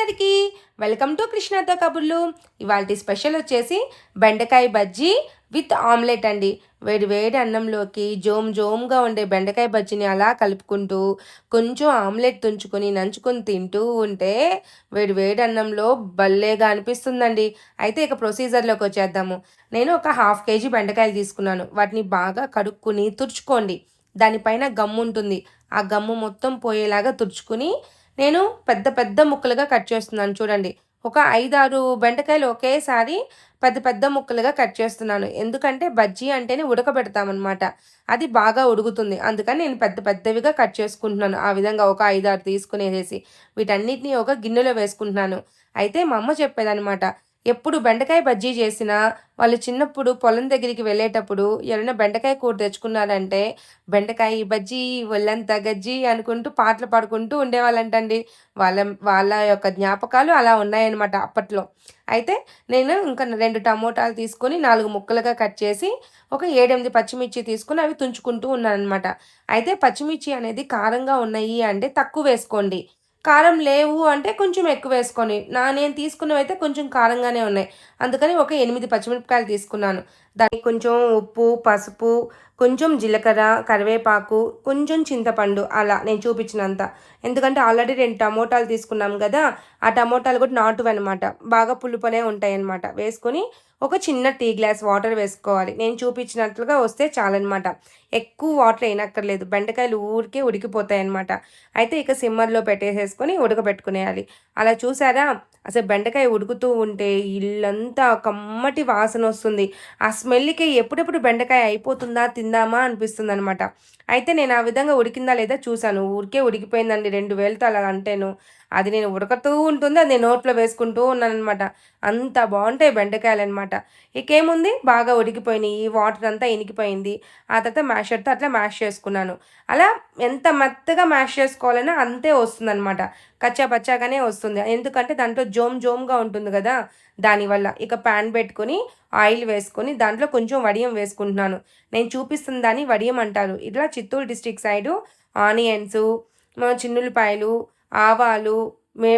అందరికీ welcome to కృష్ణతో కబుర్లు. ఇవాళ స్పెషల్ వచ్చేసి బెండకాయ బజ్జీ విత్ ఆమ్లెట్ అండి. వేడి వేడి అన్నంలోకి జోమ్గా ఉండే బెండకాయ బజ్జీని అలా కలుపుకుంటూ కొంచెం ఆమ్లెట్ తుంచుకొని నంచుకొని తింటూ ఉంటే వేడి వేడి అన్నంలో భలేగా అనిపిస్తుందండి. అయితే ఇక ప్రొసీజర్లోకి వచ్చేద్దాము. నేను ఒక 1/2 కేజీ బెండకాయలు తీసుకున్నాను. వాటిని బాగా కడుక్కొని తుడుచుకోండి. దానిపైన గమ్ము ఉంటుంది. ఆ గమ్ము మొత్తం పోయేలాగా తుడుచుకుని నేను పెద్ద పెద్ద ముక్కలుగా కట్ చేస్తున్నాను చూడండి. ఒక 5, 6 బెండకాయలు ఒకేసారి పెద్ద పెద్ద ముక్కలుగా కట్ చేస్తున్నాను. ఎందుకంటే బజ్జీ అంటేనే ఉడకబెడతామనమాట. అది బాగా ఉడుకుతుంది. అందుకని నేను పెద్ద పెద్దవిగా కట్ చేసుకుంటున్నాను. ఆ విధంగా ఒక 5, 6 తీసుకునేసేసి వీటన్నిటిని ఒక గిన్నెలో వేసుకుంటున్నాను. అయితే మా అమ్మ చెప్పేదనమాట. ఎప్పుడు బెండకాయ బజ్జీ చేసినా వాళ్ళు చిన్నప్పుడు పొలం దగ్గరికి వెళ్ళేటప్పుడు ఎవరైనా బెండకాయ కూర తెచ్చుకున్నారంటే బెండకాయ బజ్జీ ఒళ్ళంతా గజ్జి అనుకుంటూ పాటలు పాడుకుంటూ ఉండేవాళ్ళంటండి. వాళ్ళ వాళ్ళ యొక్క జ్ఞాపకాలు అలా ఉన్నాయన్నమాట అప్పట్లో. అయితే నేను ఇంకా 2 టమోటాలు తీసుకొని 4 ముక్కలుగా కట్ చేసి ఒక 7, 8 పచ్చిమిర్చి తీసుకొని అవి తుంచుకుంటూ ఉన్నానన్నమాట. అయితే పచ్చిమిర్చి అనేది కారంగా ఉన్నాయి అంటే తక్కువ వేసుకోండి. కారం లేవు అంటే కొంచెం ఎక్కువేసుకొని. నేను తీసుకున్నవైతే కొంచెం కారంగానే ఉన్నాయి. అందుకని ఒక 8 పచ్చిమిరపకాయలు తీసుకున్నాను. దానికి కొంచెం ఉప్పు, పసుపు, కొంచెం జీలకర్ర, కరివేపాకు, కొంచెం చింతపండు అలా నేను చూపించినంత. ఎందుకంటే ఆల్రెడీ 2 టమోటాలు తీసుకున్నాం కదా! ఆ టమోటాలు కూడా నాటువన్నమాట. బాగా పులుపనే ఉంటాయన్నమాట. వేసుకొని ఒక చిన్న టీ గ్లాస్ వాటర్ వేసుకోవాలి. నేను చూపించినట్లుగా వస్తే చాలన్నమాట. ఎక్కువ వాటర్ వేయనక్కర్లేదు. బెండకాయలు ఊరికే ఉడికిపోతాయన్నమాట. అయితే ఇక సిమ్మర్లో పెట్టేసేసుకొని ఉడకబెట్టుకునేయాలి. అలా చూసారా? అసలు బెండకాయ ఉడుకుతూ ఉంటే ఇల్లంతా కమ్మటి వాసన వస్తుంది. ఆ స్మెల్‌కి ఎప్పుడెప్పుడు బెండకాయ అయిపోతుందా, తిందామా అనిపిస్తుందనమాట. అయితే నేను ఆ విధంగా ఉడికిందా లేదా చూసాను. ఊరికే ఉడికిపోయిందండి 2 వేలుతో అలా అంటేను. అది నేను ఉడకతూ ఉంటుంది. అది నేను నోట్లో వేసుకుంటూ ఉన్నాననమాట. అంత బావుంటాయి బెండకాయలనమాట. ఇకేముంది బాగా ఉడికిపోయినియి. వాటర్ అంతా ఇనికిపోయింది. ఆ తర్వాత మ్యాషర్‌తో అట్లా మ్యాష్ చేసుకున్నాను. అలా ఎంత మెత్తగా మ్యాష్ చేసుకోవాలన్నా అంతే వస్తుందనమాట. కచ్చా పచ్చాగానే వస్తుంది. ఎందుకంటే దాంట్లో జోమ్‌గా ఉంటుంది గదా! దానివల్ల. ఇక పాన్ పెట్టుకొని ఆయిల్ వేసుకొని దాంట్లో కొంచెం వడియం వేసుకుంటున్నాను. నేను చూపిస్తున్న దాన్ని వడియం అంటారు. ఇట్లా చిత్తూరు డిస్ట్రిక్ట్ సైడు ఆనియన్సు, చిన్నుల్లిపాయలు, ఆవాలు,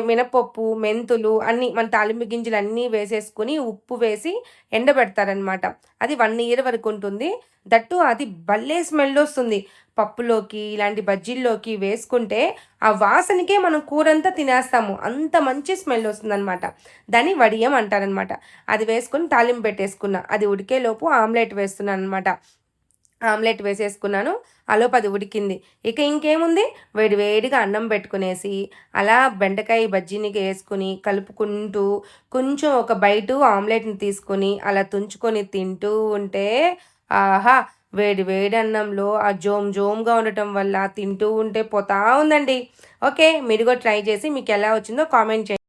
మినపప్పు, మెంతులు అన్నీ మన తాలింపు గింజలు అన్నీ వేసేసుకొని ఉప్పు వేసి ఎండబెడతారనమాట. అది 1 ఇయర్ వరకు ఉంటుంది. దట్టు అది భలే స్మెల్ వస్తుంది. పప్పులోకి ఇలాంటి బజ్జీల్లోకి వేసుకుంటే ఆ వాసనకే మనం కూరంతా తినేస్తాము. అంత మంచి స్మెల్ వస్తుందనమాట. దాన్ని వడియం అంటారనమాట. అది వేసుకొని తాలింపు పెట్టేసుకున్నా. అది ఉడికేలోపు ఆమ్లెట్ వేస్తున్నాననమాట. ఆమ్లెట్ వేసేసుకున్నాను. ఆలోపు అది ఉడికింది. ఇక ఇంకేముంది వేడి వేడిగా అన్నం పెట్టుకునేసి అలా బెండకాయ బజ్జీని వేసుకొని కలుపుకుంటూ కొంచెం ఒక బైటు ఆమ్లెట్‌ని తీసుకొని అలా తుంచుకొని తింటూ ఉంటే ఆహా! వేడి వేడి అన్నంలో ఆ జోమ్‌గా ఉండటం వల్ల తింటూ ఉంటే పోతా ఉందండి. ఓకే. మీరు కూడా ట్రై చేసి మీకెలా వచ్చిందో కామెంట్ చేయండి.